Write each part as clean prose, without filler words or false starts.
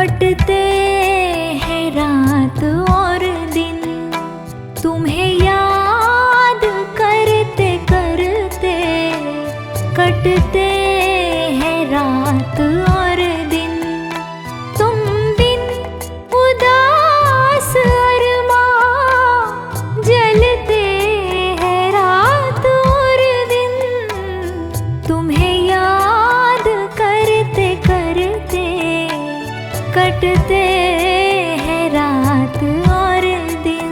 कटते हैं रात और दिन, तुम्हें याद करते करते कटते हैं रात और दिन। तुम बिन उदास अरमां जलते हैं रात और दिन, तुम्हें याद करते करते कटते हैं रात और दिन।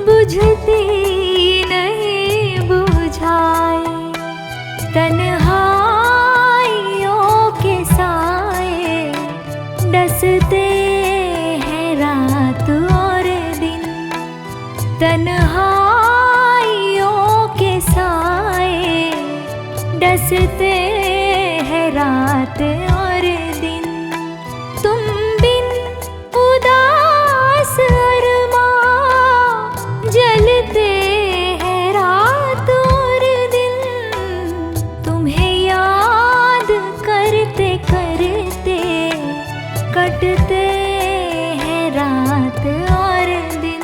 बुझती नहीं बुझाए तन्हाइयों के साए, डसते हैं रात और दिन। तन्हाइयों के साए, डसते हैं रात और दिन। तुम बिन उदास जलते हैं रात और दिन, तुम्हें याद करते करते कटते हैं रात और दिन।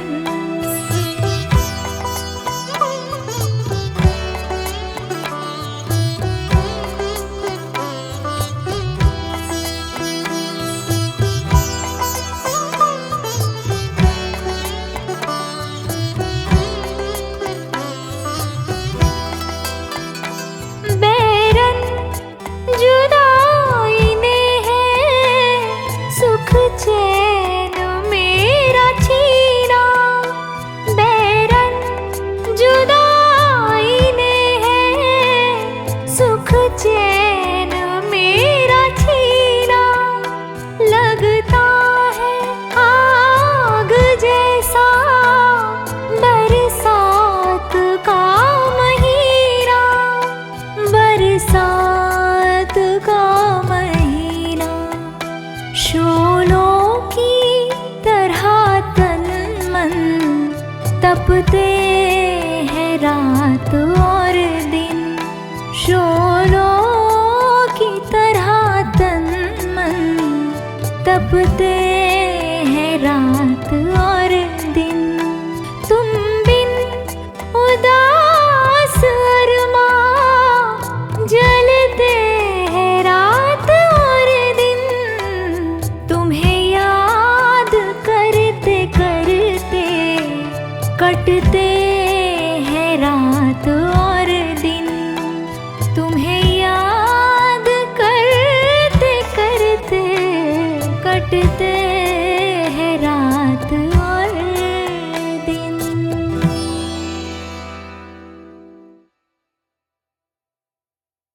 चैन मेरा छीना, बैरन जुदाई ने है सुख चैन मेरा छीना। लगता है आग जैसा बरसात का महीना, बरसात का महीना। शोलों की तरह तन मन तपते हैं रात और दिन, शोलों की तरह तन मन तपते हैं रात और दिन। तुम बिन उदास अरमां जलते हैं रात और दिन, तुम्हें याद करते करते कटते